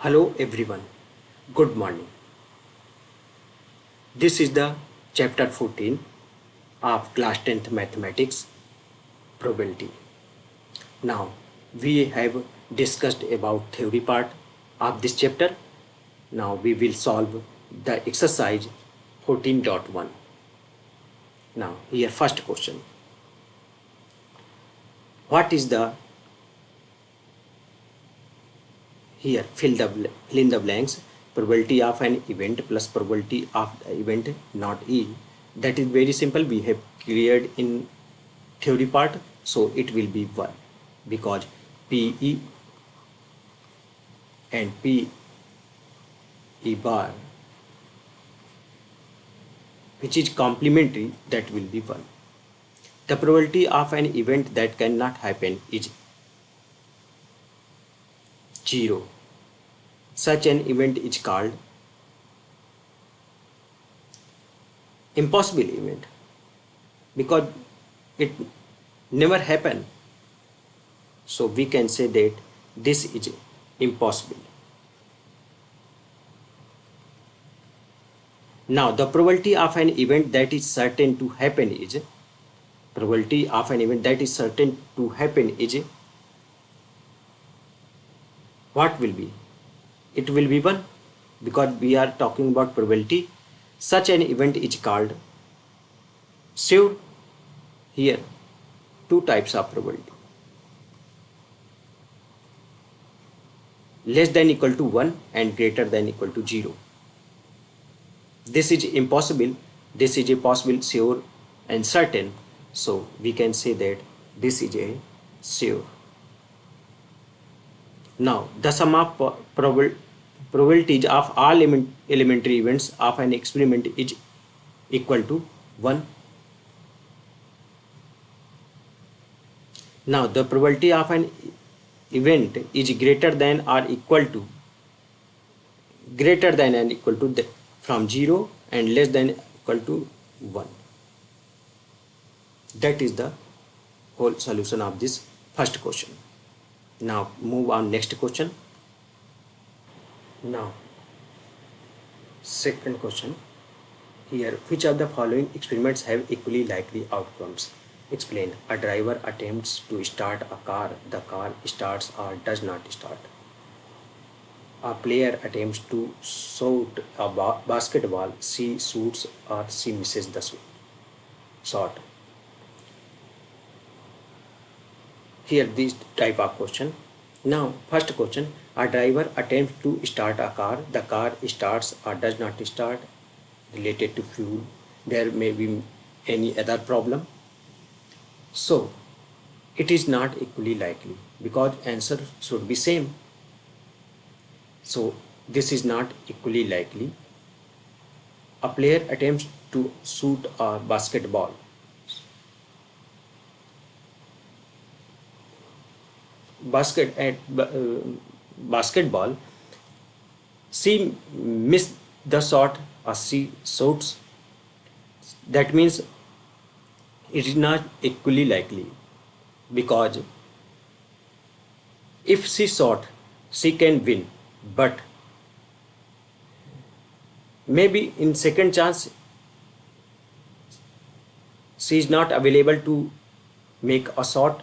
Hello everyone, good morning. This is the chapter 14 of class 10th mathematics probability. Now we have discussed about theory part of this chapter. Now we will solve the exercise 14.1. Now here first question. What is the here fill in the blanks probability of an event plus probability of the event not E. That is very simple. We have cleared in theory part, so it will be 1 because PE and PE bar which is complementary, that will be 1. The probability of an event that cannot happen is 0. Such an event is called impossible event because it never happened. So we can say that this is impossible. Now the probability of an event that is certain to happen is probability of an event that is certain to happen is what will be? It will be 1 because we are talking about probability. Such an event is called sure. Here two types of probability: less than equal to 1 and greater than equal to 0. This is impossible, this is a possible, sure and certain, so we can say that this is a sure. Now the sum of probabilities of all elementary events of an experiment is equal to 1. Now the probability of an event is greater than or equal to from 0 and less than equal to 1. That is the whole solution of this first question. Now move on next question. Now second question. Here, which of the following experiments have equally likely outcomes? Explain. A driver attempts to start a car. The car starts or does not start. A player attempts to shoot a basketball. She shoots or she misses the shot. Here this type of question. Now first question, a driver attempts to start a car. The car starts or does not start. Related to fuel, there may be any other problem, so it is not equally likely because answer should be same. So this is not equally likely. A player attempts to shoot a basketball. Basketball, she missed the shot or she shoots. That means it is not equally likely because if she shot, she can win, but maybe in second chance she is not available to make a shot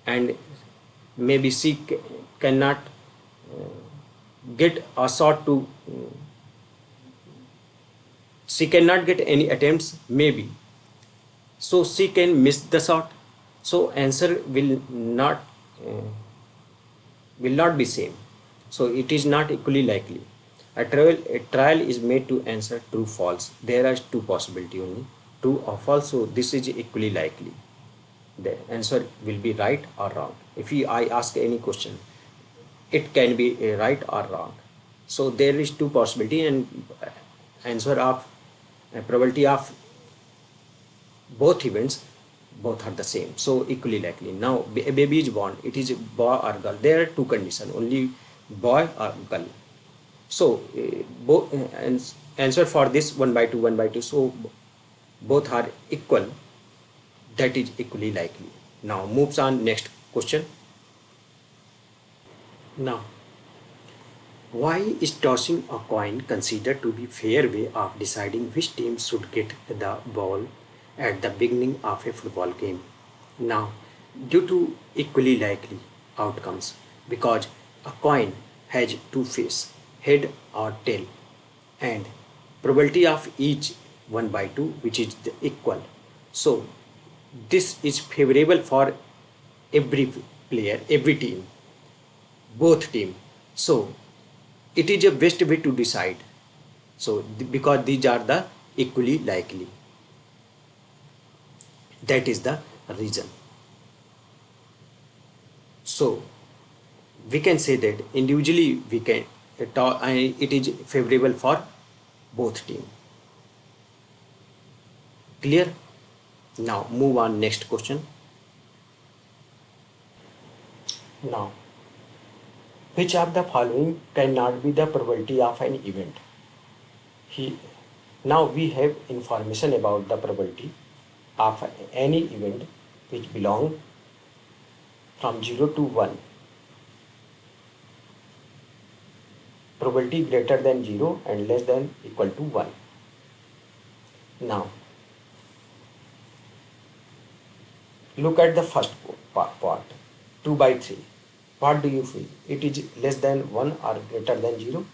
and maybe she cannot get a shot to she cannot get any attempts maybe, so she can miss the shot, so answer will not be same, so it is not equally likely. A trial is made to answer true false. There are two possibility only, true or false, so this is equally likely. The answer will be right or wrong. If I ask any question, it can be right or wrong, so there is two possibility and answer of probability of both events both are the same, so equally likely. Now a baby is born, it is boy or girl. There are two conditions, only boy or girl, so both answer for this 1 by 2 1 by 2, so both are equal, that is equally likely. Now moves on next question. Now Why is tossing a coin considered to be fair way of deciding which team should get the ball at the beginning of a football game? Now, due to equally likely outcomes, because a coin has two faces, head or tail, and probability of each 1 by 2, which is the equal. So this is favorable for every player, every team, both team. So it is a best way to decide. So because these are the equally likely, that is the reason. So we can say that individually we can it is favorable for both team. Clear? Now move on next question. Now, which of the following cannot be the probability of an event? He, now we have information about the probability of any event which belong from 0 to 1. Probability greater than 0 and less than equal to 1. Now, look at the first part, 2 by 3. What do you feel? It is less than 1 or greater than 0?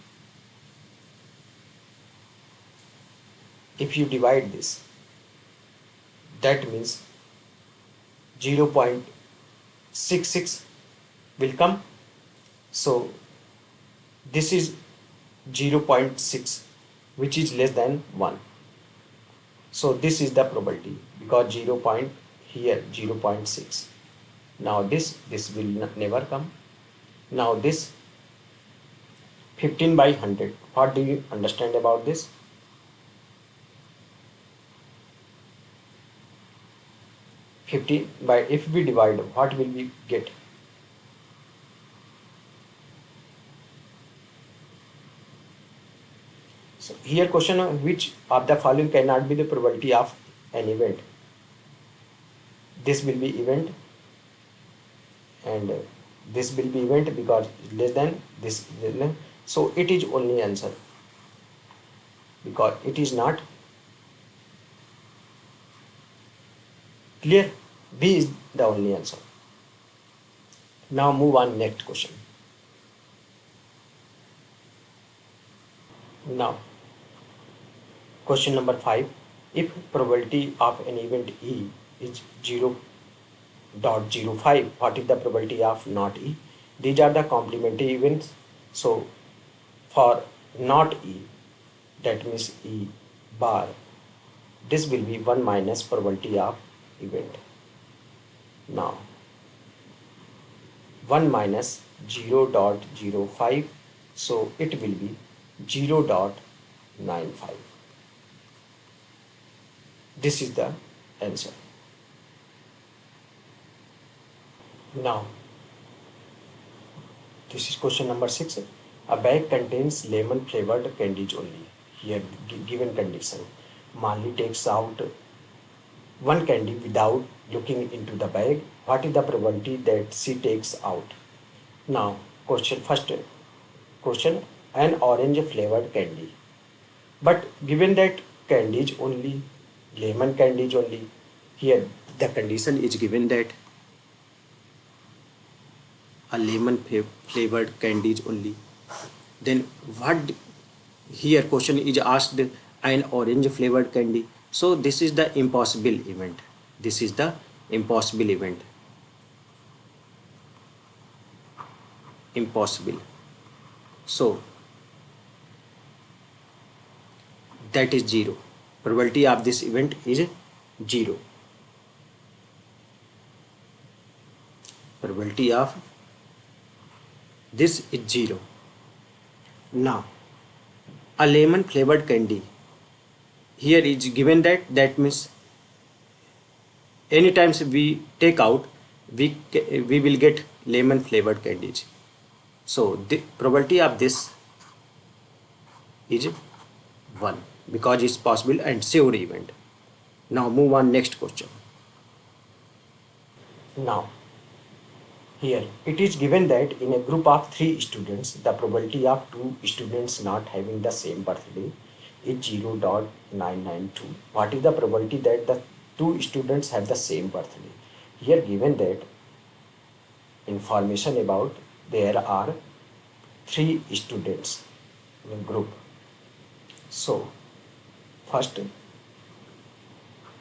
If you divide this, that means 0.66 will come. So this is 0.6, which is less than 1. So this is the probability because 0 point here 0.6. Now this will never come. Now this 15 by 100. What do you understand about this? If we divide, what will we get? So here question, which of the following cannot be the probability of an event? This will be event and this will be event because less than this. So it is only answer because it is not. Clear? B is the only answer. Now move on next question. Now question number 5. If probability of an event E is 0.05, what is the probability of not E? These are the complementary events. So for not E, that means E bar, this will be 1 minus probability of event. Now 1 minus 0.05, so it will be 0.95. This is the answer. Now this is question number 6. A bag contains lemon flavored candies only. Here given condition, Mali takes out one candy without looking into the bag. What is the probability that she takes out? Now first question, an orange flavored candy, but given that candies only, lemon candies only, here the condition is given that a lemon flavored candies only, then what here question is asked an orange flavored candy. So this is the impossible event. This is the impossible event. Impossible. So that is 0. Probability of this event is 0. Probability of this is 0. Now a lemon flavored candy, here is given that means anytime we take out, we will get lemon flavored candies. So the probability of this is 1 because it's possible and sure event. Now move on next question. Now Here, it is given that in a group of 3 students, the probability of 2 students not having the same birthday is 0.992. What is the probability that the 2 students have the same birthday? Here, given that information about there are 3 students in a group. So, first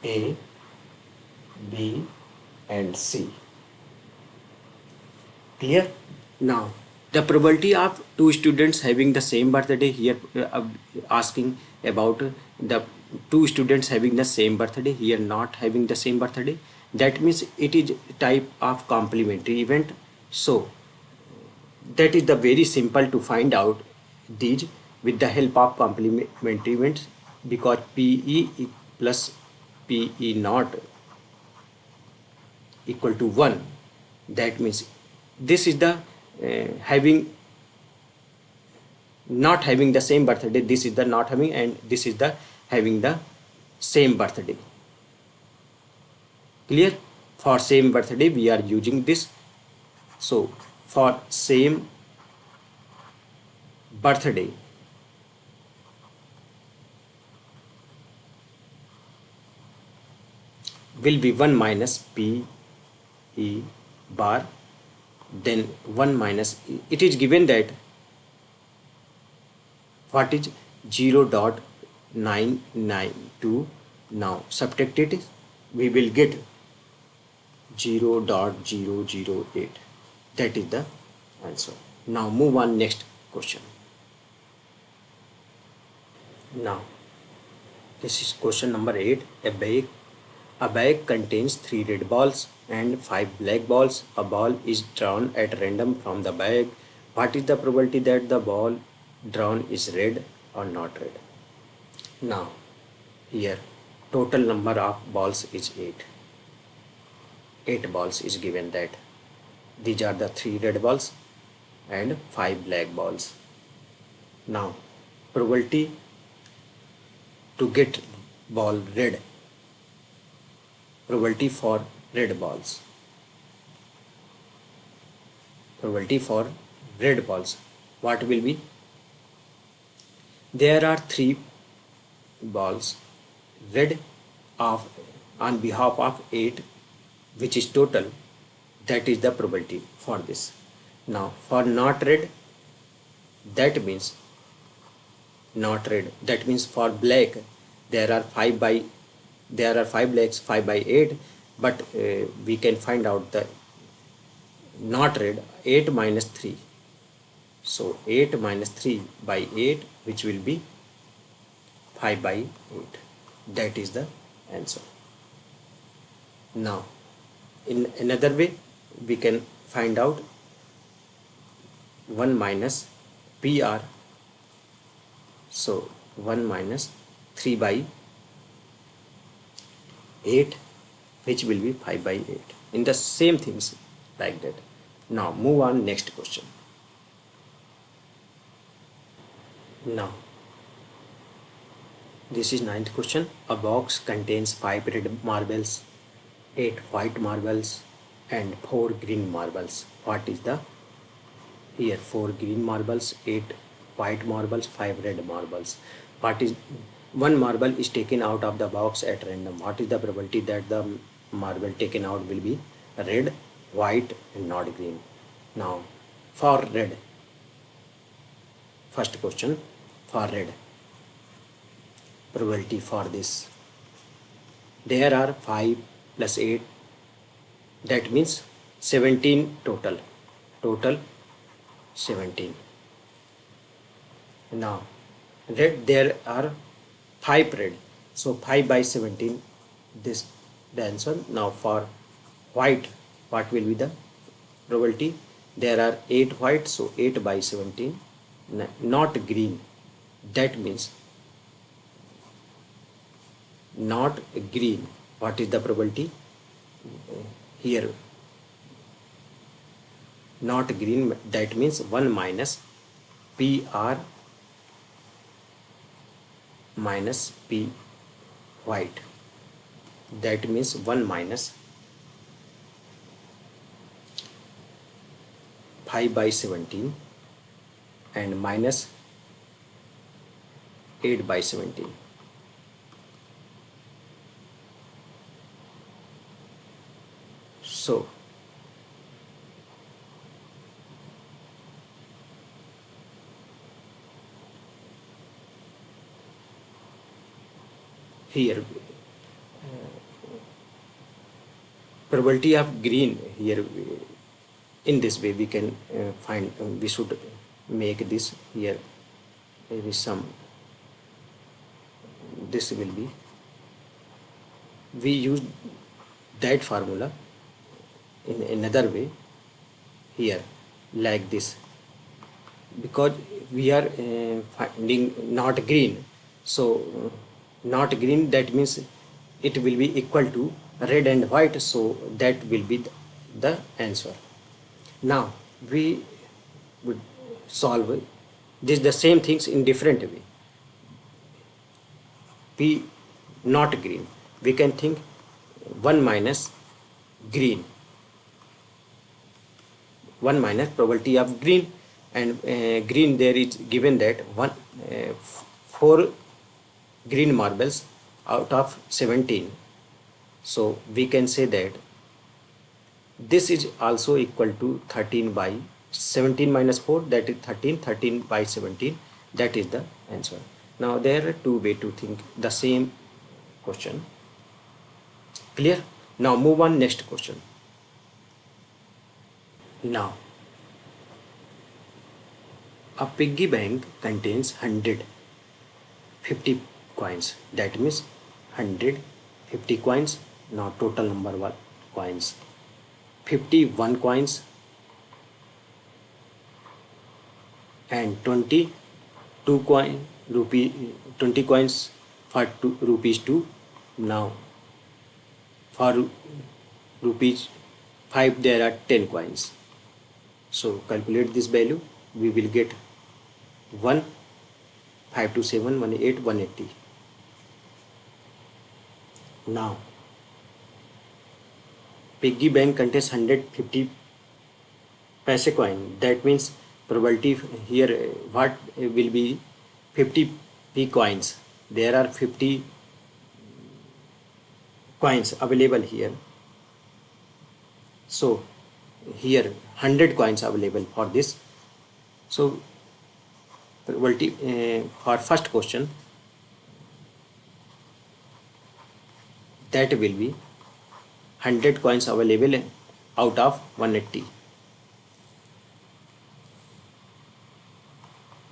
A, B, and C. Clear? Now, the probability of 2 students having the same birthday here, asking about the 2 students having the same birthday, here not having the same birthday. That means it is type of complementary event. So, that is the very simple to find out these with the help of complementary events, because PE plus PE not equal to 1. That means this is the having not having the same birthday, this is the not having, and this is the having the same birthday. Clear? For same birthday we are using this. So for same birthday, will be 1 minus P E bar, then 1 minus, it is given that what is 0.992. Now subtract it, we will get 0.008. That is the answer. Now move on next question. Now this is question number 8. A bag contains 3 red balls and 5 black balls. A ball is drawn at random from the bag. What is the probability that the ball drawn is red or not red? Now here total number of balls is 8. 8 balls is given that these are the 3 red balls and 5 black balls. Now probability to get ball red, probability for red balls, probability for red balls, what will be? There are 3 balls red of on behalf of 8, which is total. That is the probability for this. Now for not red, that means not red, that means for black there are 5 blacks, 5 by 8, but we can find out the not red, 8 minus 3. So 8 minus 3 by 8, which will be 5 by 8. That is the answer. Now in another way we can find out 1 minus PR. So 1 minus 3 by 8, which will be 5 by 8. In the same things like that. Now move on next question. Now this is 9th question. A box contains 5 red marbles, 8 white marbles, and 4 green marbles. What is the here? 4 green marbles, 8 white marbles, 5 red marbles. What is, one marble is taken out of the box at random. What is the probability that the marble taken out will be red, white, and not green? Now for red, first question, for red probability for this, there are 5 plus 8, that means 17 total 17. Now red, there are 5 red, so 5 by 17, this the answer. Now for white, what will be the probability? There are 8 white, so 8 by 17. Not green, that means not green. What is the probability here? Not green, that means 1 minus PR minus P white, that means 1 minus 5 by 17 and minus 8 by 17. So here probability of green here, in this way we can find, we should make this here, maybe some, this will be, we use that formula in another way here, like this, because we are finding not green. So not green, that means it will be equal to red and white, so that will be the answer. Now we would solve this the same things in different way. P not green, we can think 1 minus green, 1 minus probability of green, and green, there is given that 4 green marbles out of 17. So we can say that this is also equal to 13 by 17 minus 4, that is 13, 13 by 17, that is the answer. Now there are two ways to think the same question. Clear? Now move on next question. Now a piggy bank contains 150 coins, that means 150 coins. Now total number of coins 51 coins and 22 coin rupee, 20 coins for rupees 2. Now for rupees 5 there are 10 coins. So calculate this value, we will get 1, 5 to 7, 180, 180. Now piggy bank contains 150 paise coin, that means probability here what will be 50 p coins. There are 50 coins available here. So here 100 coins available for this. So probability for first question, that will be 100 coins available out of 180.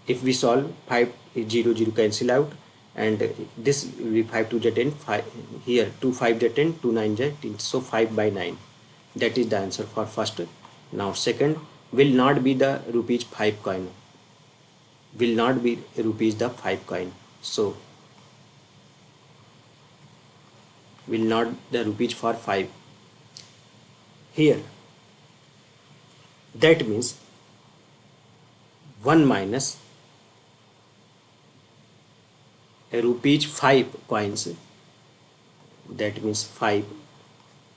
If we solve, 5 0 0 cancel out, and this will be 5 2 10, 5 here 2 5 10, 2 9 10, so 5 by 9, that is the answer for first. Now second will not be the rupees 5 coin, will not be rupees the 5 coin, so will not the rupees for 5 here. That means 1 minus rupees 5 coins, that means 5,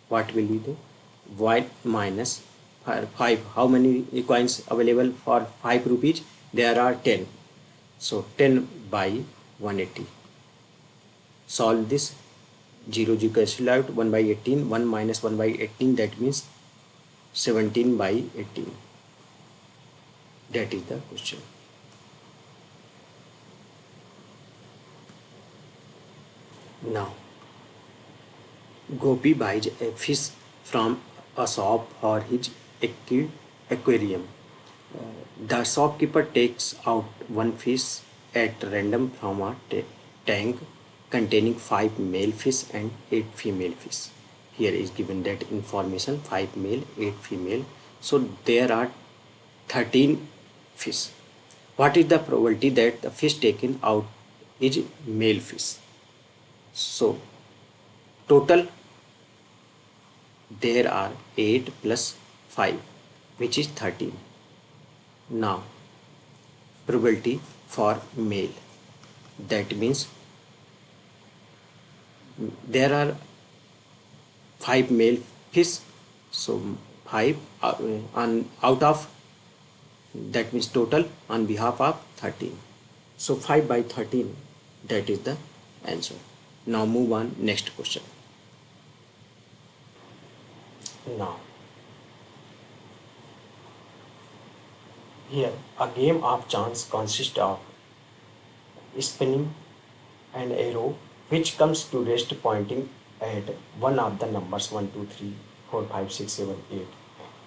what will be the 1 minus 5, how many coins available for 5 rupees? There are 10, so 10 by 180. Solve this, 0 0 cancel out, 1 by 18, 1 minus 1 by 18, that means 17 by 18. That is the question. Now Gopi buys a fish from a shop for his aquarium. The shopkeeper takes out one fish at random from a tank containing 5 male fish and 8 female fish. Here is given that information, 5 male, 8 female. So there are 13 fish. What is the probability that the fish taken out is male fish? So total there are 8 plus 5, which is 13. Now probability for male, that means there are 5 male fish, so 5 out of that means total on behalf of 13. So 5 by 13, that is the answer. Now move on next question. Now here a game of chance consists of spinning an arrow which comes to rest pointing at one of the numbers 1, 2, 3, 4, 5, 6, 7, 8.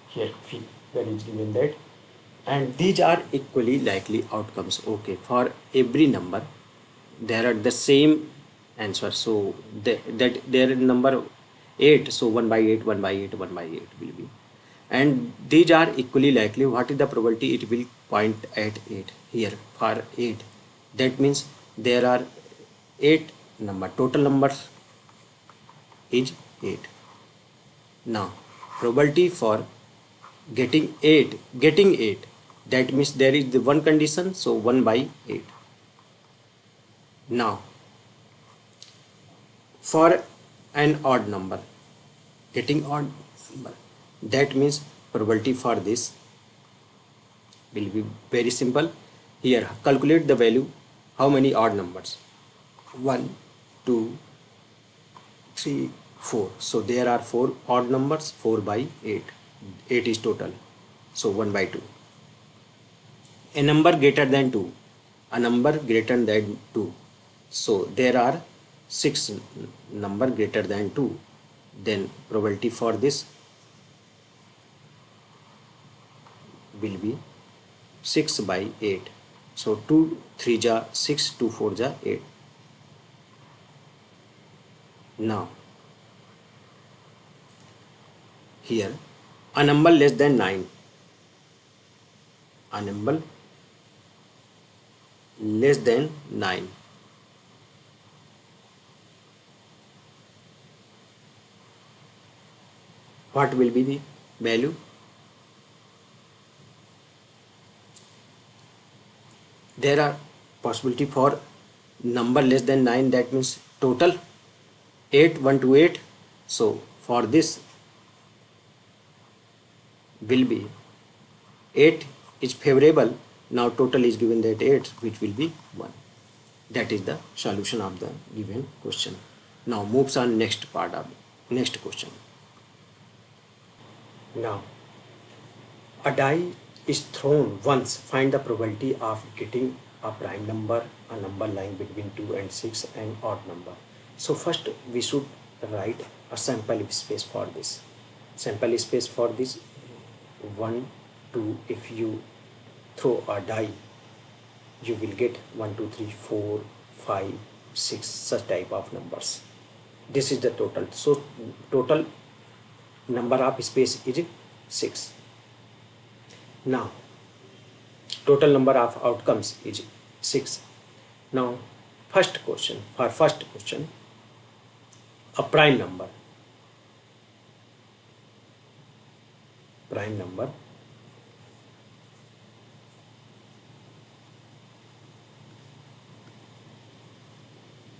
Here figure is given that, and these are equally likely outcomes. Okay, for every number there are the same answer. So that there is number 8, so 1 by 8, 1 by 8, 1 by 8 will be, and these are equally likely. What is the probability? It will point at 8 here for 8. That means there are 8 number, total numbers is 8. Now probability for getting 8, that means there is the one condition, so 1 by 8. Now for an odd number, getting odd number, that means probability for this will be very simple. Here calculate the value. How many odd numbers? 1, 2, 3, 4. So there are 4 odd numbers. 4 by 8. 8 is total. So 1 by 2. A number greater than 2. A number greater than 2. So there are 6 number greater than 2. Then probability for this will be 6 by 8. So 2 3 ja 6, 2 4 ja 8. Now here a number less than 9, a number less than 9, what will be the value? There are possibility for number less than 9, that means total 8, 1 to 8. So for this will be 8 is favorable. Now total is given that 8, which will be 1. That is the solution of the given question. Now moves on next part of next question. Now a die is thrown once. Find the probability of getting a prime number, a number lying between 2 and 6, and odd number. So first we should write a sample space for this. Sample space for this 1, 2. If you throw a die, you will get 1, 2, 3, 4, 5, 6 such type of numbers. This is the total. So total number of space is 6. Now total number of outcomes is 6. Now first question, a prime number,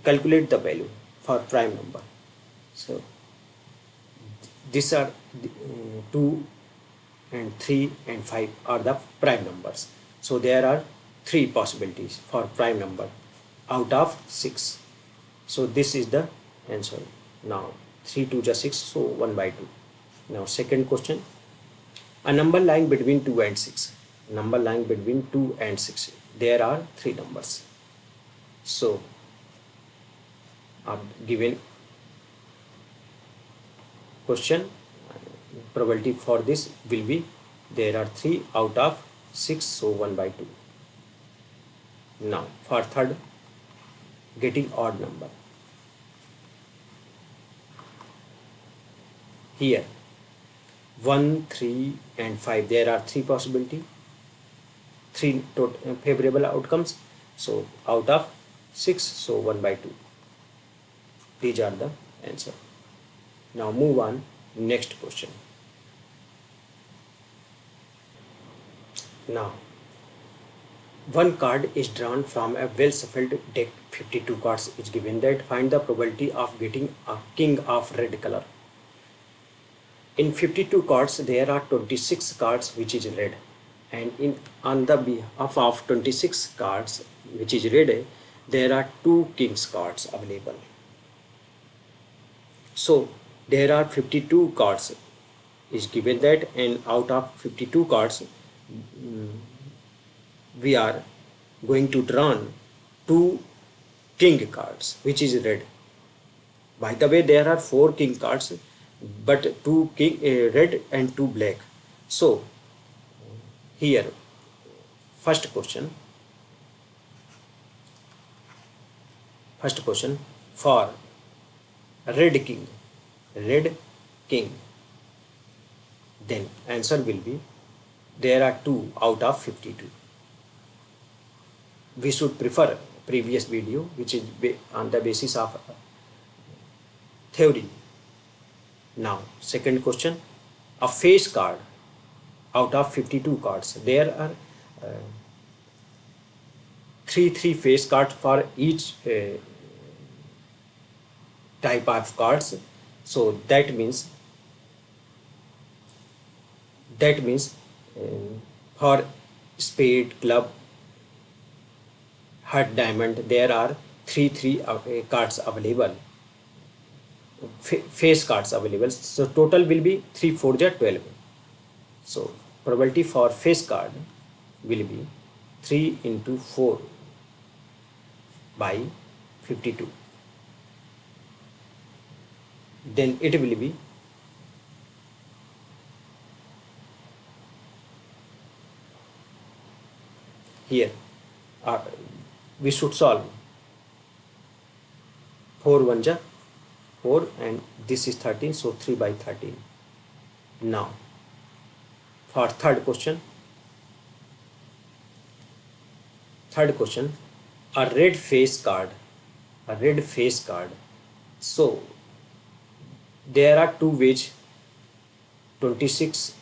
calculate the value for prime number. So these are 2 and 3 and 5 are the prime numbers. So there are 3 possibilities for prime number out of 6. So this is the answer. Now 3 2 is 6, so 1 by 2. Now second question, a number lying between 2 and 6. Number lying between 2 and 6. There are 3 numbers. So given question, probability for this will be there are 3 out of 6, so 1 by 2. Now for third, getting odd number. Here 1, 3 and 5, there are 3 possibility, 3 favorable outcomes. So out of 6, so 1 by 2. These are the answer. Now move on next question. Now one card is drawn from a well shuffled deck. 52 cards is given that find the probability of getting a king of red color. In 52 cards there are 26 cards which is red and in on the behalf of 26 cards which is red, there are two kings cards available. So there are 52 cards is given that, and out of 52 cards we are going to draw two king cards which is red. By the way, there are four king cards, but two king red and two black. So here, first question, for red king, red king, then answer will be there are two out of 52. We should prefer previous video which is on the basis of theory. Now second question, a face card out of 52 cards, there are three face cards for each type of cards. So that means for spade, club, heart, diamond, there are three cards available, face cards available. So total will be 3 4 12. So probability for face card will be 3 into 4 by 52. Then it will be here. We should solve 4 1 ja 4, and this is 13, so 3 by 13. Now for third question, a red face card, so there are two ways, 26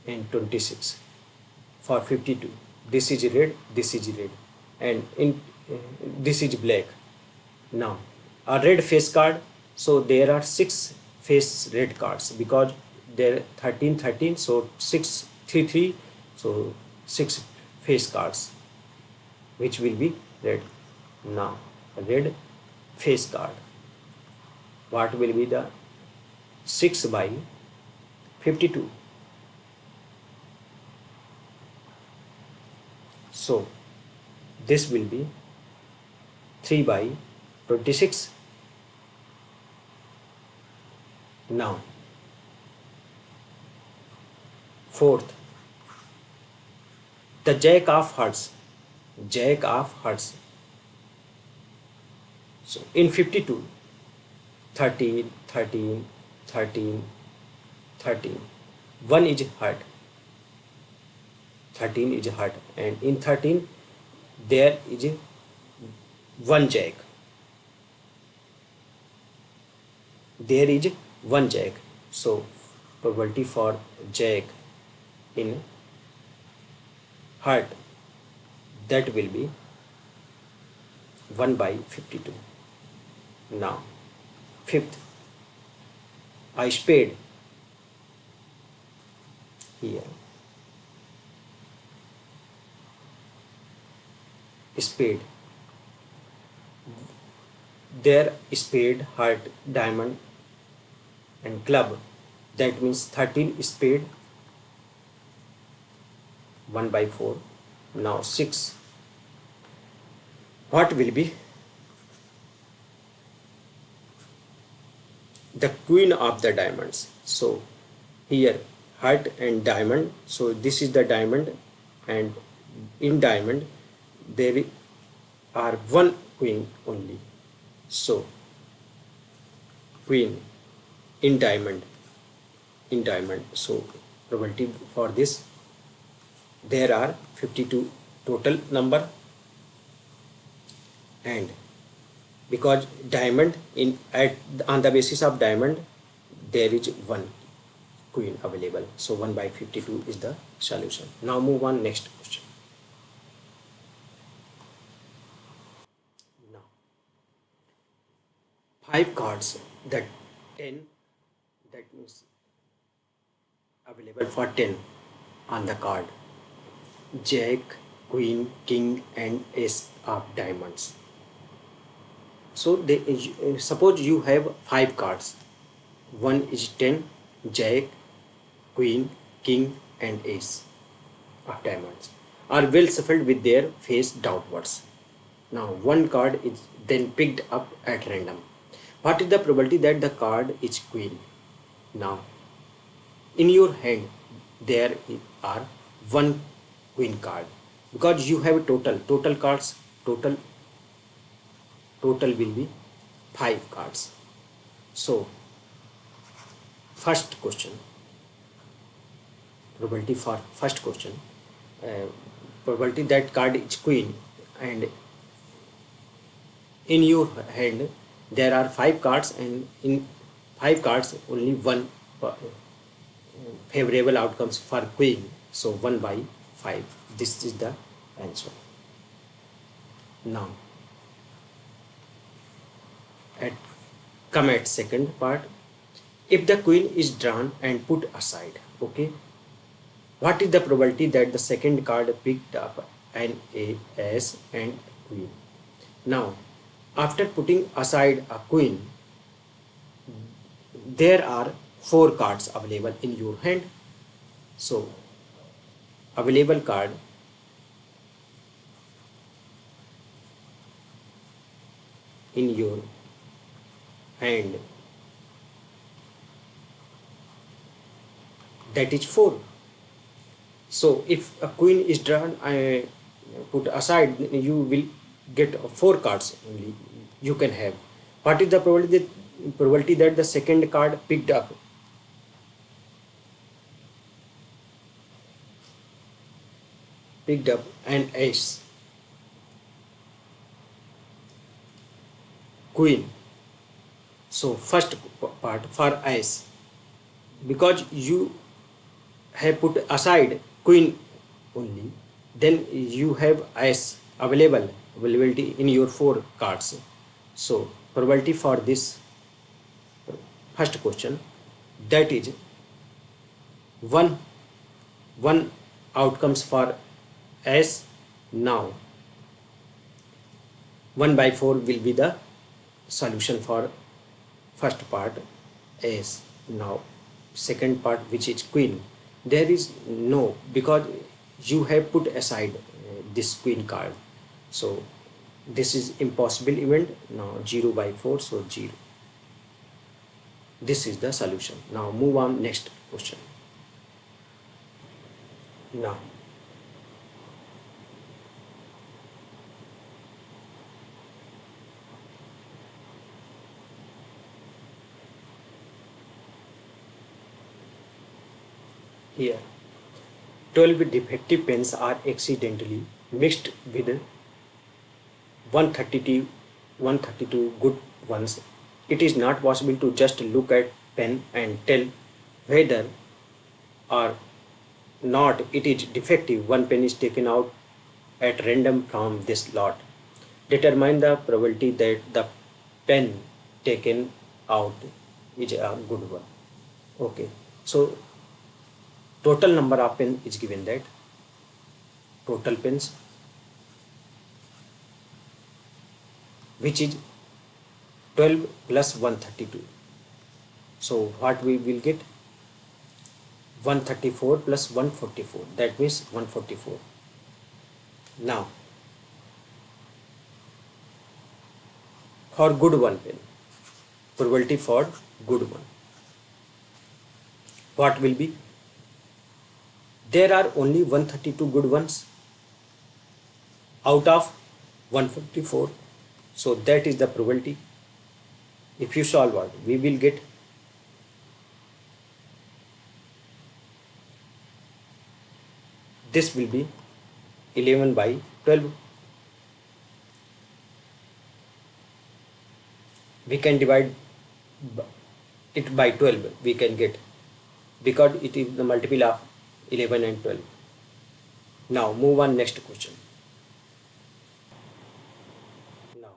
and 26 for 52. This is red, and this is black. Now a red face card, so there are 6 face red cards because there 13, so 6 3 3, so 6 face cards which will be red. Now a red face card, what will be the 6 by 52? So this will be 3 by 26. Now fourth, the jack of hearts, so in 52, 13, 13, 13, 13, 1 is heart, 13 is heart, and in 13 there is one jack, so probability for jack in heart, that will be 1 by 52. Now fifth, I spade here, spade, there spade, heart, diamond and club, that means 13 spade, 1 by 4. Now 6, what will be the queen of the diamonds? So here heart and diamond, so this is the diamond, and in diamond there are one queen only, so queen in diamond, so probability for this, there are 52 total number, and because diamond on the basis of diamond there is one queen available, so 1 by 52 is the solution. Now move on next question. Now 5 cards, that 10, that means available for 10 on the card, jack, queen, king, and ace of diamonds. So they, suppose you have 5 cards. One is 10, jack, queen, king, and ace of diamonds are well shuffled with their face downwards. Now one card is then picked up at random. What is the probability that the card is queen? Now in your hand there are one queen card, because you have total cards, total will be 5 cards. So first question, probability for first question, uh, probability that card is queen, and in your hand there are 5 cards, and in 5 cards only one favorable outcomes for queen, so 1 by 5, this is the answer. Now at come at second part, if the queen is drawn and put aside, okay, what is the probability that the second card picked up an ace and queen? Now after putting aside a queen, there are 4 cards available in your hand. So available card in your hand, that is 4. So if a queen is drawn and put aside, you will get 4 cards only you can have. What is the probability that the second card picked up an ace, queen? So first part for ace, because you have put aside queen only, then you have ace availability in your 4 cards. So probability for this first question, that is one outcomes for ace. Now 1 by 4 will be the solution for first part ace. Now second part, which is queen, there is no, because you have put aside this queen card, so this is impossible event. Now 0 by 4, so 0, this is the solution. Now move on next question. Now here 12 defective pens are accidentally mixed with 132 good ones. It is not possible to just look at pen and tell whether or not it is defective. One pen is taken out at random from this lot. Determine the probability that the pen taken out is a good one. Okay, so total number of pen is given, that total pens, which is 12 plus 132. So what we will get? 134 plus 144, that means 144. Now for good one pen, probability for good one, what will be? There are only 132 good ones out of 144, so that is the probability. If you solve what we will get, this will be 11 by 12. We can divide it by 12, we can get, because it is the multiple of 11 and 12. Now move on next question. Now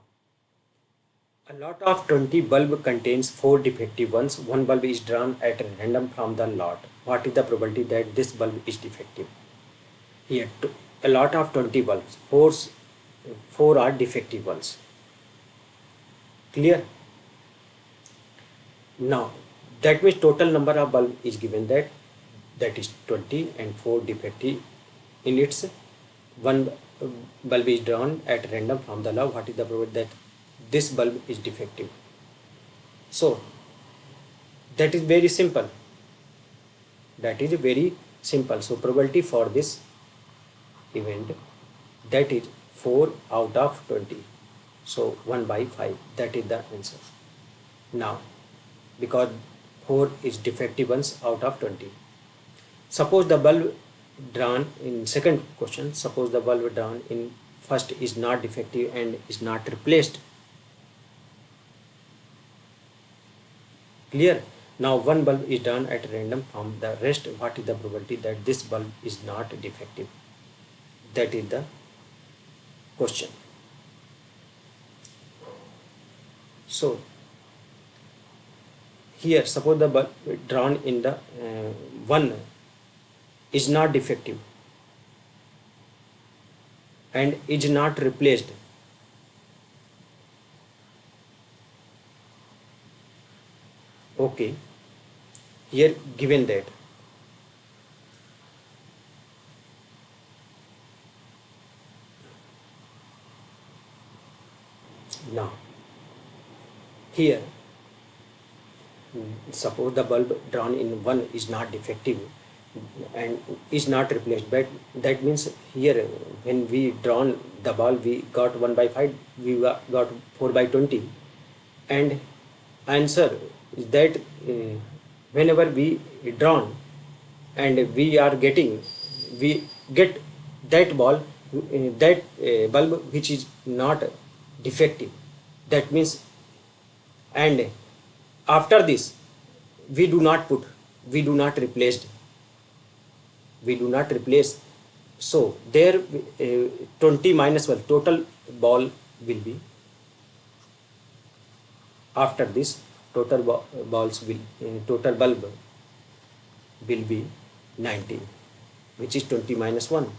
a lot of 20 bulb contains 4 defective ones. One bulb is drawn at random from the lot. What is the probability that this bulb is defective? Here a lot of 20 bulbs, four are defective ones. Clear? Now that means total number of bulb is given, that is 20 and 4 defective in its. One bulb is drawn at random from the lab. What is the probability that this bulb is defective? So that is very simple. That is very simple. So probability for this event, that is 4 out of 20. So 1 by 5. That is the answer. Now because 4 is defective ones out of 20. Suppose the bulb drawn in second question, suppose the bulb drawn in first is not defective and is not replaced. Clear? Now one bulb is drawn at random from the rest. What is the probability that this bulb is not defective? That is the question. So here suppose the bulb drawn in the one is not defective and is not replaced. Okay, here given that now here suppose the bulb drawn in one is not defective and is not replaced, but that means here when we drawn the bulb we got 1 by 5, we got 4 by 20, and answer is that whenever we drawn and we get that bulb which is not defective, that means, and after this we do not replace, so there 20 minus 1 total ball will be, after this total total bulb will be 19, which is 20 minus 1,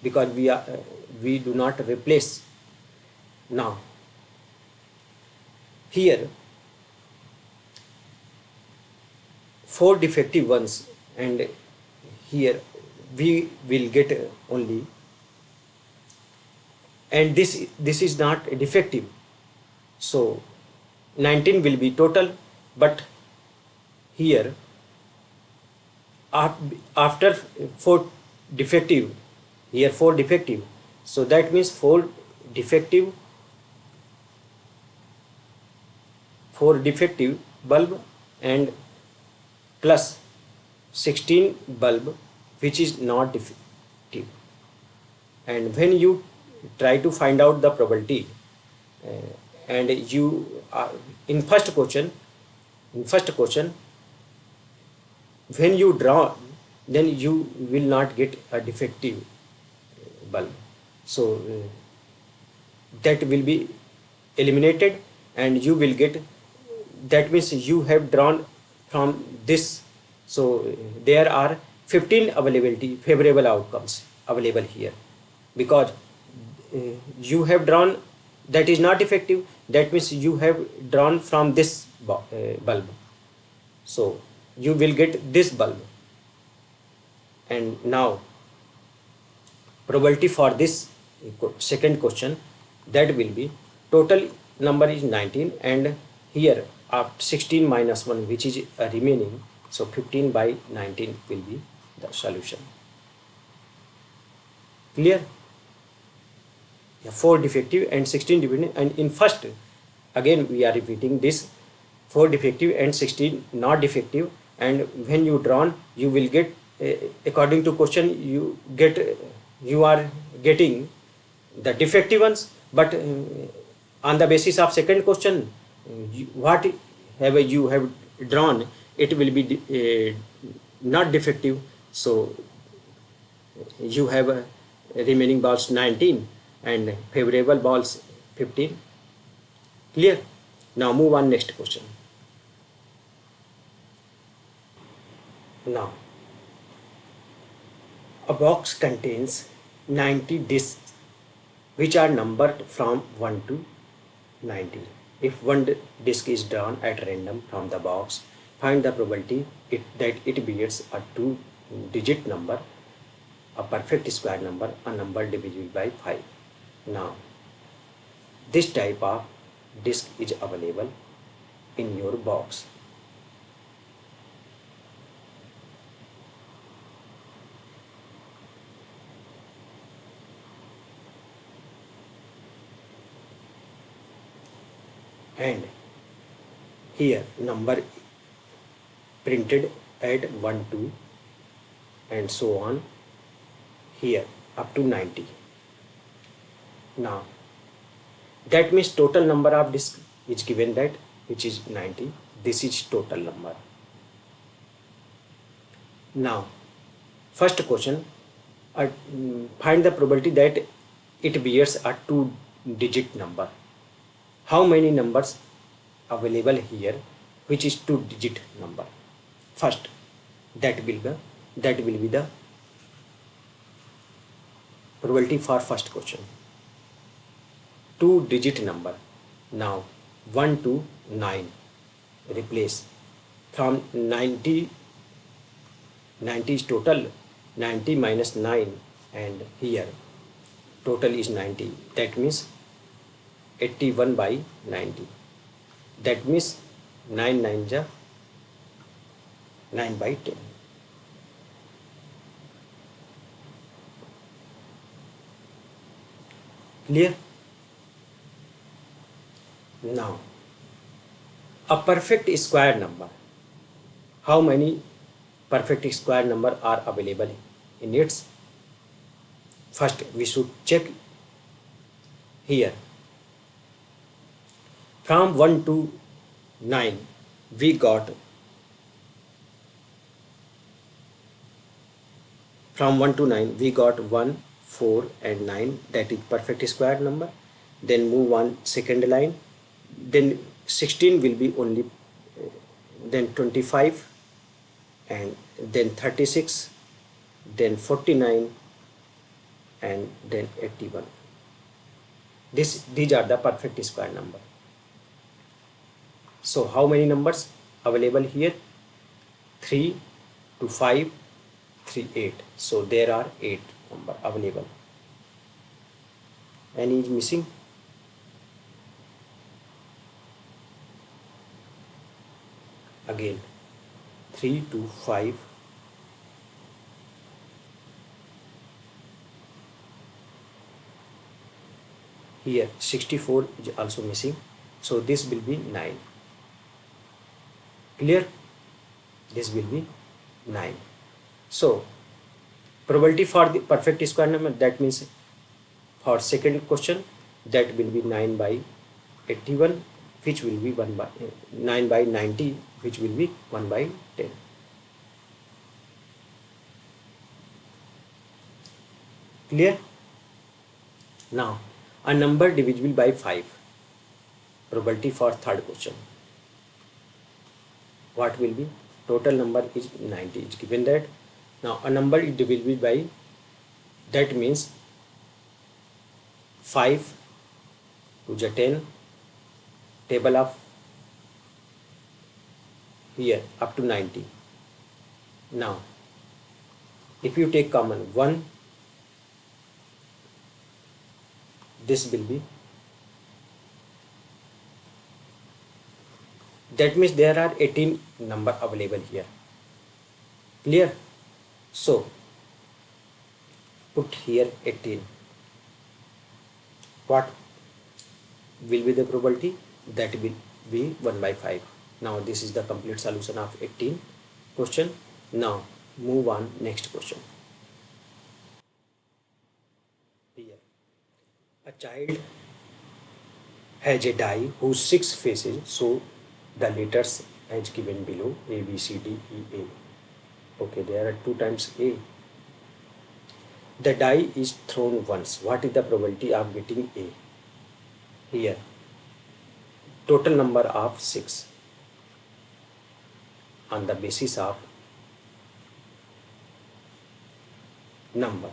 because we do not replace. Now here 4 defective ones, and here we will get only, and this is not defective, so 19 will be total, but here after 4 defective, here 4 defective, so that means 4 defective bulb and plus 16 bulb which is not defective. And when you try to find out the probability and you in first question when you draw, then you will not get a defective bulb, so that will be eliminated and you will get, that means you have drawn from this, so there are 15 favorable outcomes available here, because you have drawn that is not effective, that means you have drawn from this bulb, so you will get this bulb. And now probability for this second question, that will be total number is 19 and here after 16 minus 1 which is remaining, so 15 by 19 will be the solution. Clear? Yeah, 4 defective and 16 defective, and in first again we are repeating this 4 defective and 16 not defective, and when you drawn you will get according to question you are getting the defective ones, but on the basis of second question whatever you have drawn it will be not defective, so you have remaining balls 19 and favorable balls 15. Clear? Now move on next question. Now a box contains 90 discs which are numbered from 1 to 90. If one disc is drawn at random from the box, find the probability that it bears a two-digit number, a perfect square number, a number divisible by 5. Now, this type of disc is available in your box. And here number printed at 1, 2 and so on here up to 90. Now that means total number of discs is given that which is 90. This is total number. Now first question, find the probability that it bears a two-digit number. How many numbers available here which is two-digit number? First, that will be the probability for first question. Two-digit number. Now 1 to 9 replace from 90. 90 is total, 90 minus 9, and here total is 90. That means 81 by 90. That means 9 9 ja 9 by 10. Clear? Now, a perfect square number. How many perfect square number are available in its? First, we should check here. From 1 to 9, we got from 1 to 9 we got 1, 4 and 9, that is perfect square number. Then move on second line, then 16 will be only, then 25 and then 36, then 49 and then 81. These are the perfect square number. So how many numbers available here? 3 to 5, 3, 8. So there are 8 number available. Any is missing? Again 3 to 5, here 64 is also missing, so this will be 9. Clear? This will be 9. So probability for the perfect square number, that means for second question, that will be 9 by 81, which will be 1 by 9 by 90, which will be 1 by 10. Clear? Now a number divisible by 5, probability for third question. What will be? Total number is 90, is given that. Now a number is divisible by, that means 5 to the 10, table of here up to 90. Now if you take common 1, this will be, that means there are 18 number available here. Clear? So put here 18. What will be the probability? That will be 1 by 5. Now this is the complete solution of 18 question. Now move on next question. Here a child has a die whose 6 faces show the letters as given below: A, B, C, D, E, A. Okay, there are 2 times A. The die is thrown once. What is the probability of getting A? Here total number of 6 on the basis of number.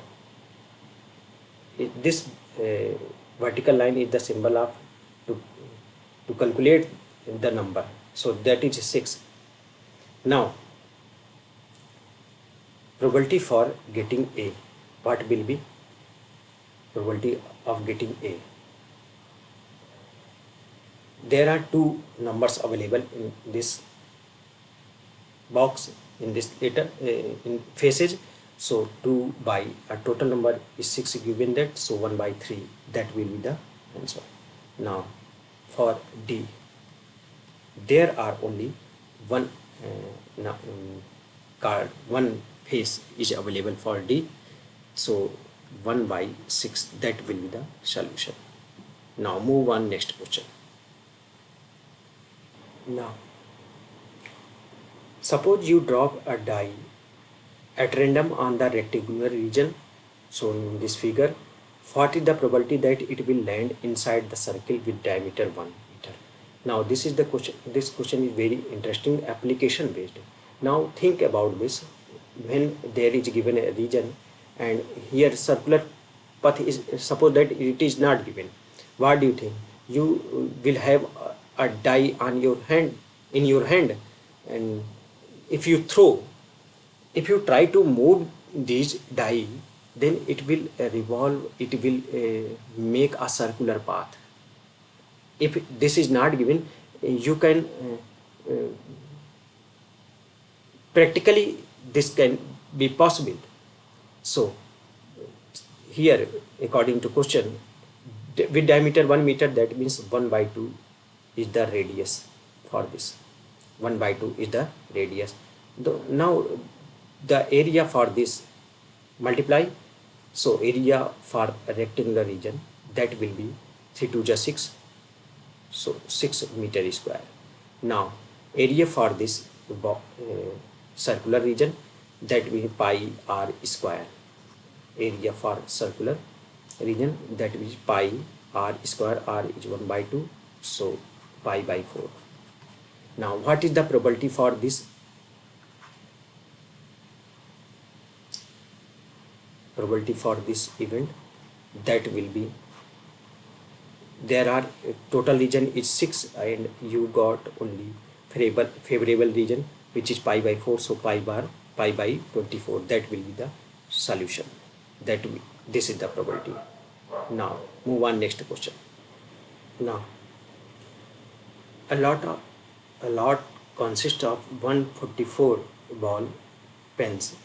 this vertical line is the symbol of to, to calculate the number, so that is 6. Now probability for getting A, what will be probability of getting A? There are two numbers available in this box, in this letter, in passage. So 2 by a total number is 6 given that, so 1 by 3, that will be the answer. Now for D, there are only one card, one face is available for D, so 1 by 6, that will be the solution. Now move on next question. Now suppose you drop a die at random on the rectangular region shown in this figure. What is the probability that it will land inside the circle with diameter 1 meter? Now this is the question. This question is very interesting, application based. Now think about this. When there is given a region and here circular path is, suppose that it is not given, what do you think? You will have a die on your hand, in your hand, and if you throw, if you try to move these die, then it will revolve, it will make a circular path. If this is not given, you can practically this can be possible. So here according to question, with diameter 1 meter, that means 1 by 2 is the radius for this. 1 by 2 is the radius. Now the area for this multiply, so area for a rectangular region, that will be 3 2 is 6, so 6 meter square. Now area for this circular region, that will be pi r square. Area for circular region, that is pi r square, r is 1 by 2, so pi by 4. Now what is the probability for this? Probability for this event, that will be, there are total region is 6 and you got only favorable region which is pi by 4, so pi by 24, that will be the solution. This is the probability. Now move on next question. Now a lot consists of 144 ball pens,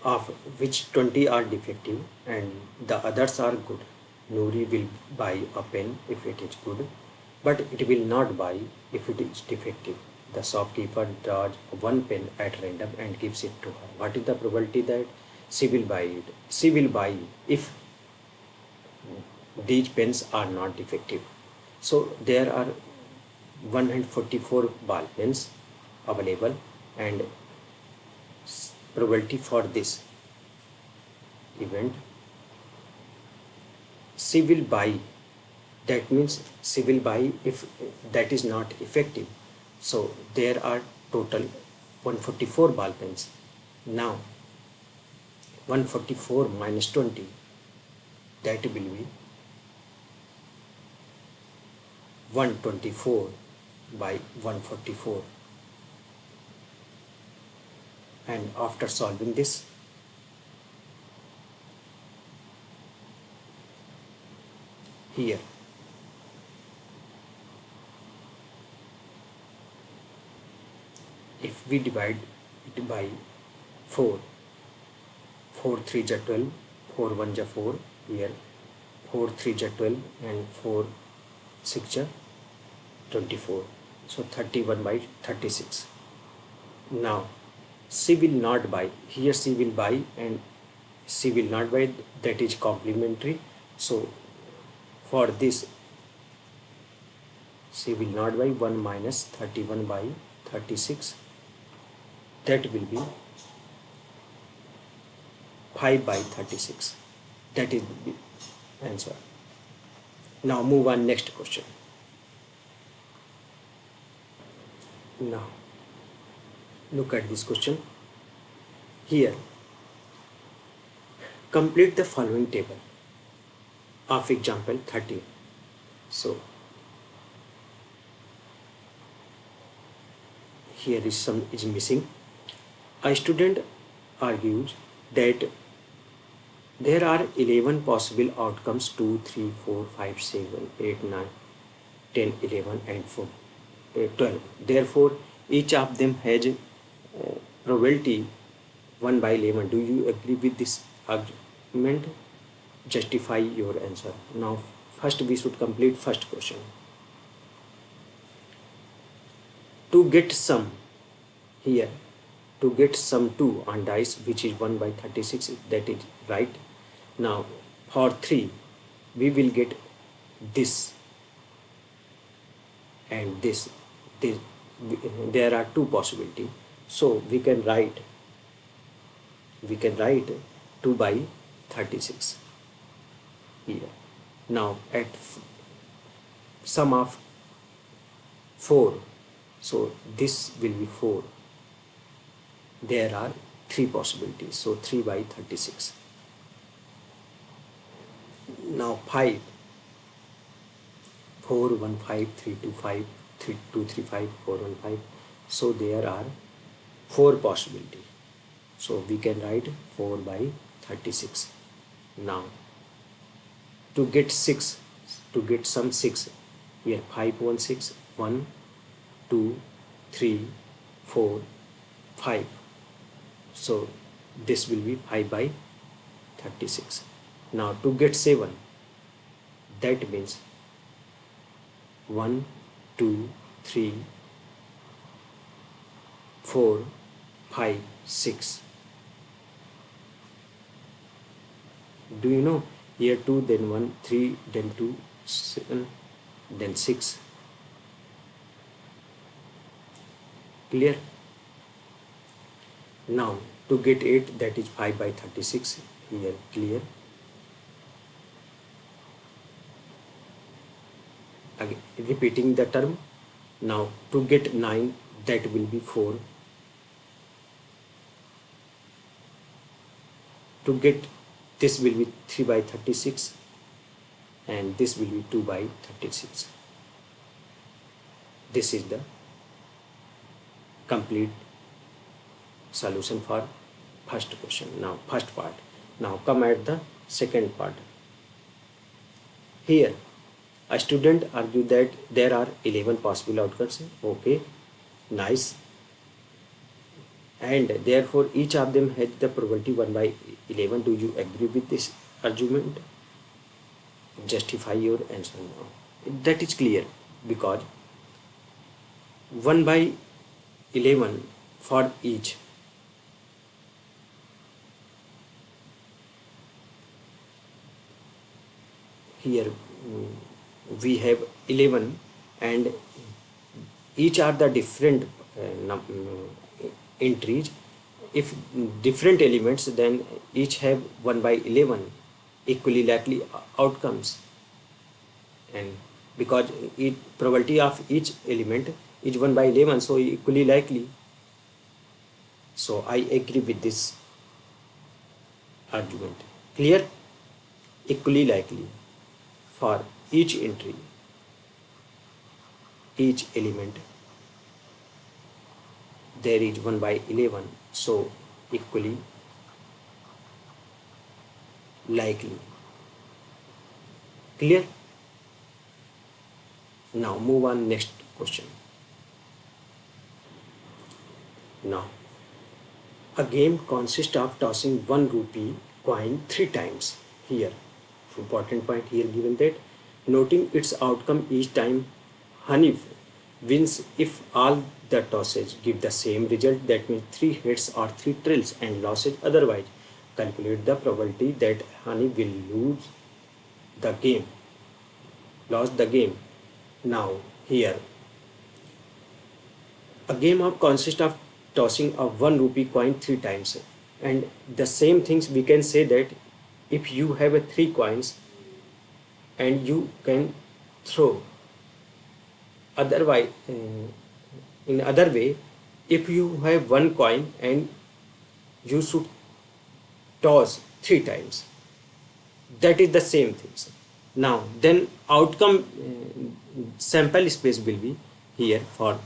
of which 20 are defective and the others are good. Nouri will buy a pen if it is good, but it will not buy if it is defective. The shopkeeper draws one pen at random and gives it to her. What is the probability that she will buy it? She will buy if these pens are not defective. So there are 144 ball pens available, and probability for this event, she will buy, that means she will buy if that is not effective. So there are total 144 ball pens. Now 144 minus 20, that will be 124 by 144, and after solving this, here if we divide it by 4, 4 3 is 12, 4 1 is 4, here 4 3 is 12 and 4 6 is 24, so 31 by 36. Now she will not buy, here she will buy and she will not buy, that is complementary. So for this she will not buy, 1 minus 31 by 36, that will be 5 by 36, that is the answer. Now move on next question. Now look at this question. Here complete the following table. of example 30. So here is some is missing. A student argues that there are 11 possible outcomes 2, 3, 4, 5, 7, 8, 9, 10, 11 and 4, 12. Therefore, each of them has probability 1 by 11. Do you agree with this argument? Justify your answer. Now, first we should complete first question. To get sum here, to get sum 2 on dice, which is 1 by 36, that is right. Now, for 3, we will get this and this. There are two possibilities. So we can write 2 by 36 here. Now at sum of 4, so this will be 4. There are 3 possibilities, so 3 by 36. Now 5, 4, 1, 5, 3, 2, 5, 3, 2, 3, 5, 4, 1, 5. So there are 4 possibilities. So we can write 4 by 36. Now to get 6, to get sum 6, here 5, 1, 6, 1, 2, 3, 4, 5. So this will be 5 by 36. Now to get 7, that means 1, 2, 3, 4, 5, 6. Do you know? Here 2, then 1, 3, then 2, 7, then 6. Clear? Now to get 8, that is 5 by 36. Here clear? Again repeating the term. Now to get 9, that will be 4. To get this will be 3 by 36 and this will be 2 by 36. This is the complete solution for first question. Now first part. Now come at the second part. Here a student argued that there are 11 possible outcomes. Okay, nice. And therefore each of them has the probability 1 by 11. Do you agree with this argument? Justify your answer now. That is clear, because 1 by 11 for each. Here we have 11 and each are the different entries. If different elements, then each have 1 by 11 equally likely outcomes, and because each probability of each element is 1 by 11, so equally likely. So I agree with this argument. Clear? Equally likely for each entry, each element, there is 1 by 11, so equally likely. Clear? Now move on next question. Now a game consists of tossing 1 rupee coin 3 times. Here important point here given that noting its outcome each time honey wins if all the tosses give the same result, that means 3 hits or 3 tails, and losses otherwise. Calculate the probability that honey will lose the game. Now here a game of consists of tossing a 1 rupee coin 3 times, and the same things we can say that if you have a 3 coins and you can throw. Otherwise, in other way, if you have 1 coin and you should toss 3 times, that is the same thing. Now then outcome sample space will be here for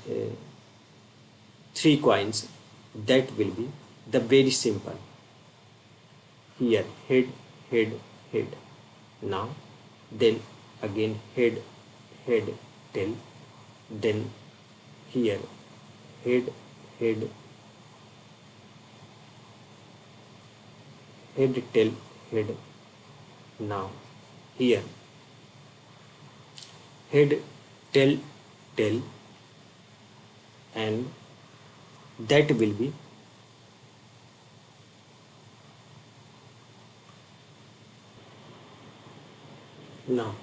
3 coins. That will be the very simple. Here head, head, head. Now then again head, head, tail. Then here head, head, head, tail, head. Now here head, tail, tail, and that will be now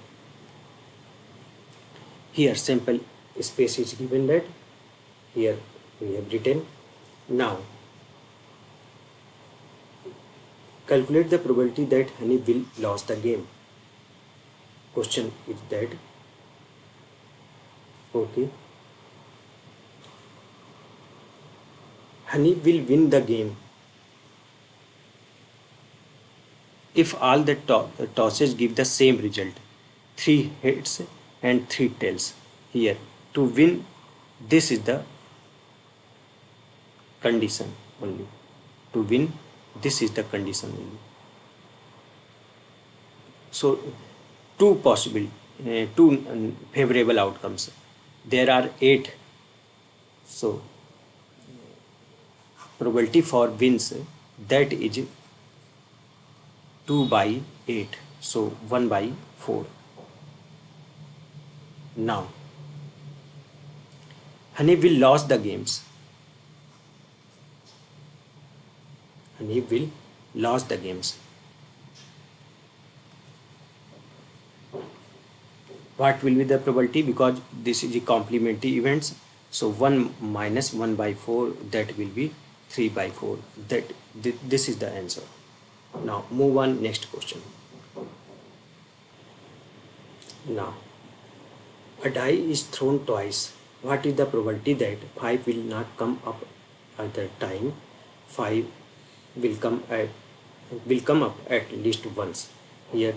here sample space is given, that here we have written. Now calculate the probability that honey will lose the game. Question is that, okay, honey will win the game if all the tosses give the same result, 3 heads and 3 tails. Here to win, this is the condition only. To win, this is the condition only. So two possible, two favorable outcomes. There are 8. So probability for wins, that is 2 by 8. So 1 by 4. Now honey will lose the games. Honey will lose the games. What will be the probability? Because this is the complementary events, so 1 minus 1 by 4, that will be 3 by 4. That this is the answer. Now move on, next question. Now a die is thrown twice. What is the probability that 5 will not come up at that time? 5 will come up at least once. Here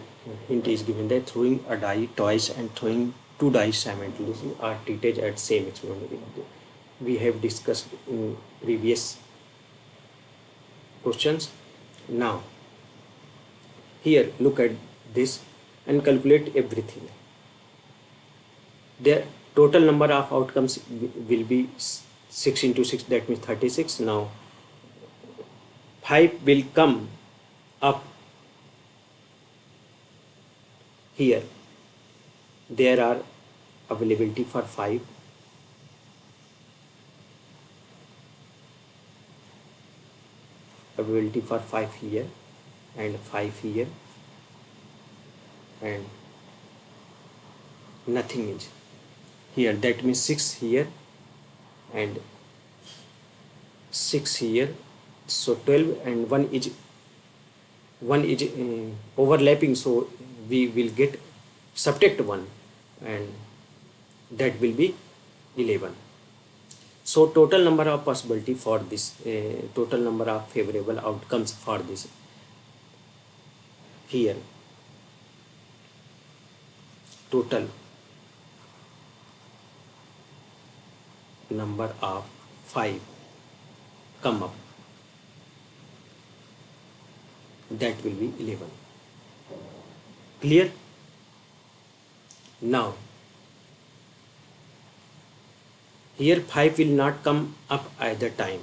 hint is given that throwing a die twice and throwing 2 dice simultaneously are treated as same experiment. We have discussed in previous questions. Now here look at this and calculate everything. The total number of outcomes will be 6 into 6, that means 36. Now 5 will come up here. There are availability for 5. Availability for 5 here and 5 here, and nothing is here. That means 6 here and 6 here. So 12 and 1 is overlapping, so we will get subtract 1, and that will be 11. So total number of possibility for this, total number of favorable outcomes for this, here total number of 5 come up, that will be 11. Clear? Now here 5 will not come up either time.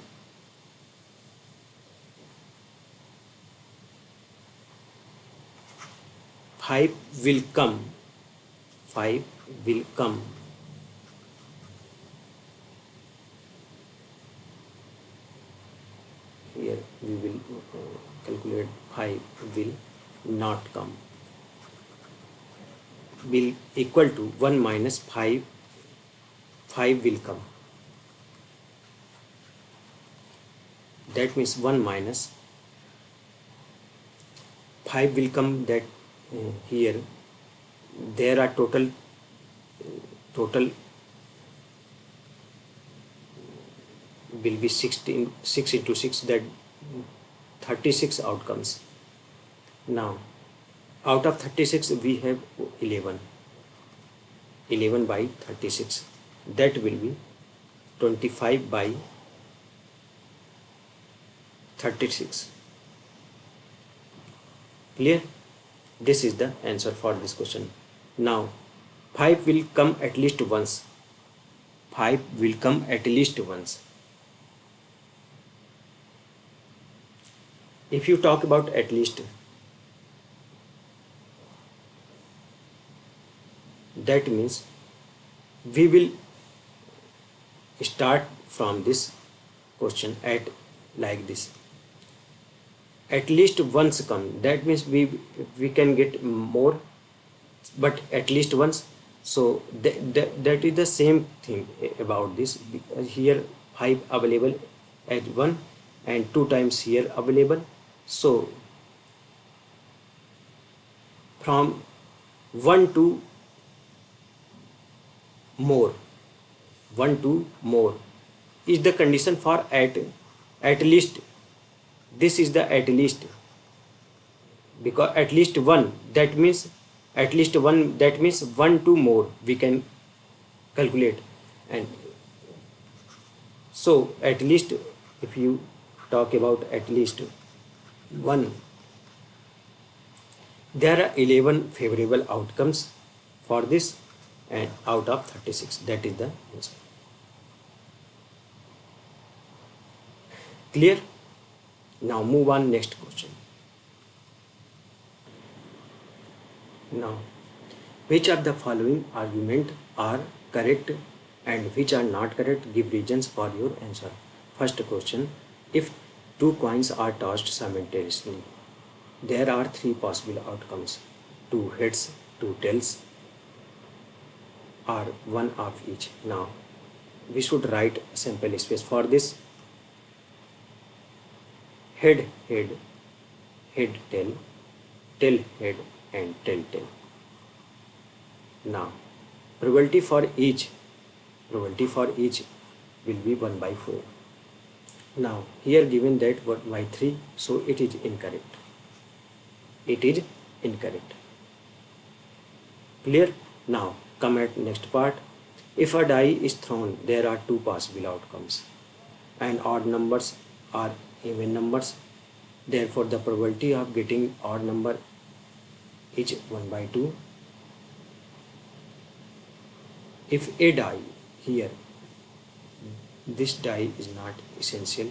Five will come. 5 will come. Here we will calculate 5 will not come. Will equal to 1 minus 5. 5 will come. That means 1 minus 5 will come. That here there are total will be 16, 6 into 6, that 36 outcomes. Now Out of 36 we have 11. 11 by 36, that will be 25 by 36. Clear? This is the answer for this question. Now 5 will come at least once. 5 will come at least once. If you talk about at least, that means we will start from this question at like this. At least once come, that means we can get more, but at least once. So that is the same thing about this, because here 5 available as 1 and 2 times here available. So from 1 to more, 1 to more is the condition for at least. This is the at least, because at least 1, that means at least 1, that means 1 to more we can calculate. And so at least, if you talk about at least 1, there are 11 favorable outcomes for this, and out of 36, that is the answer. Clear? Now move on next question. Now, which of the following argument are correct and which are not correct? Give reasons for your answer. First question, if two coins are tossed simultaneously, there are 3 possible outcomes: 2 heads, 2 tails, or 1 of each. Now, we should write a sample space for this. Head, head, head, tail, head, and tail. Now, probability for each will be 1 by 4. Now, here given that 1 by 3, so it is incorrect. It is incorrect. Clear? Now, come at next part. If a die is thrown, there are 2 possible outcomes, and odd numbers are even numbers. Therefore, the probability of getting odd number is 1 by 2. If a die here, this die is not essential.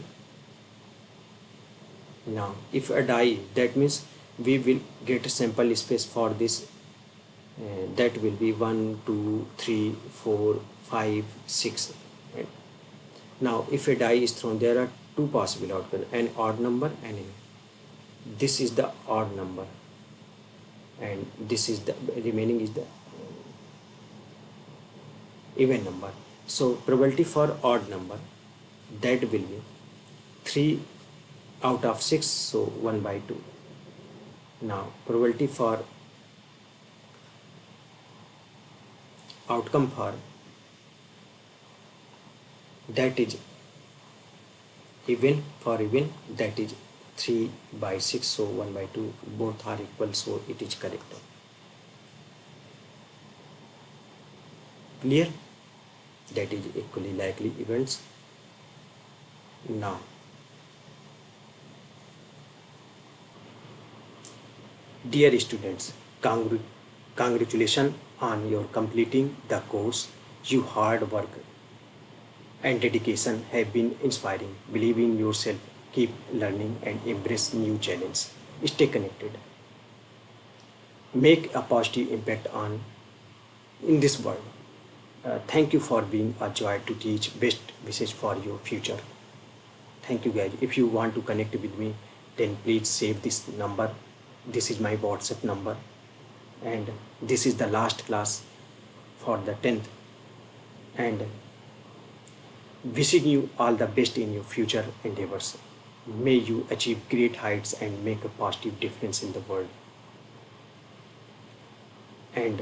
Now, if a die, that means we will get a sample space for this. That will be 1, 2, 3, 4, 5, 6. Right? Now, if a die is thrown, there are 2 possible outcomes: an odd number and this is the odd number, and this is the remaining is the even number. So probability for odd number, that will be 3 out of 6, so 1 by 2. Now probability for outcome for that is even, for even, that is 3 by 6, so 1 by 2, both are equal, so it is correct. Clear? That is equally likely events. Now, dear students, congratulations on your completing the course. Your hard work and dedication have been inspiring. Believe in yourself, keep learning, and embrace new challenges. Stay connected. Make a positive impact on in this world. Thank you for being a joy to teach. Best wishes for your future. Thank you guys. If you want to connect with me, then please save this number. This is my WhatsApp number, and this is the last class for the 10th, and wishing you all the best in your future endeavors. May you achieve great heights and make a positive difference in the world. And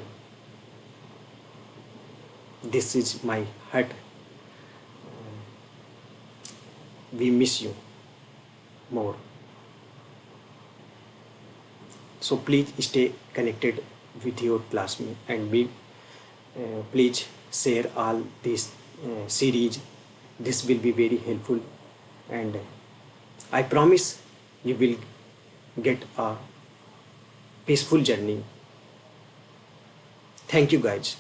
this is my heart. We miss you more. So please stay connected with your classmate and be please share all this series. This will be very helpful, and I promise you will get a peaceful journey. Thank you guys.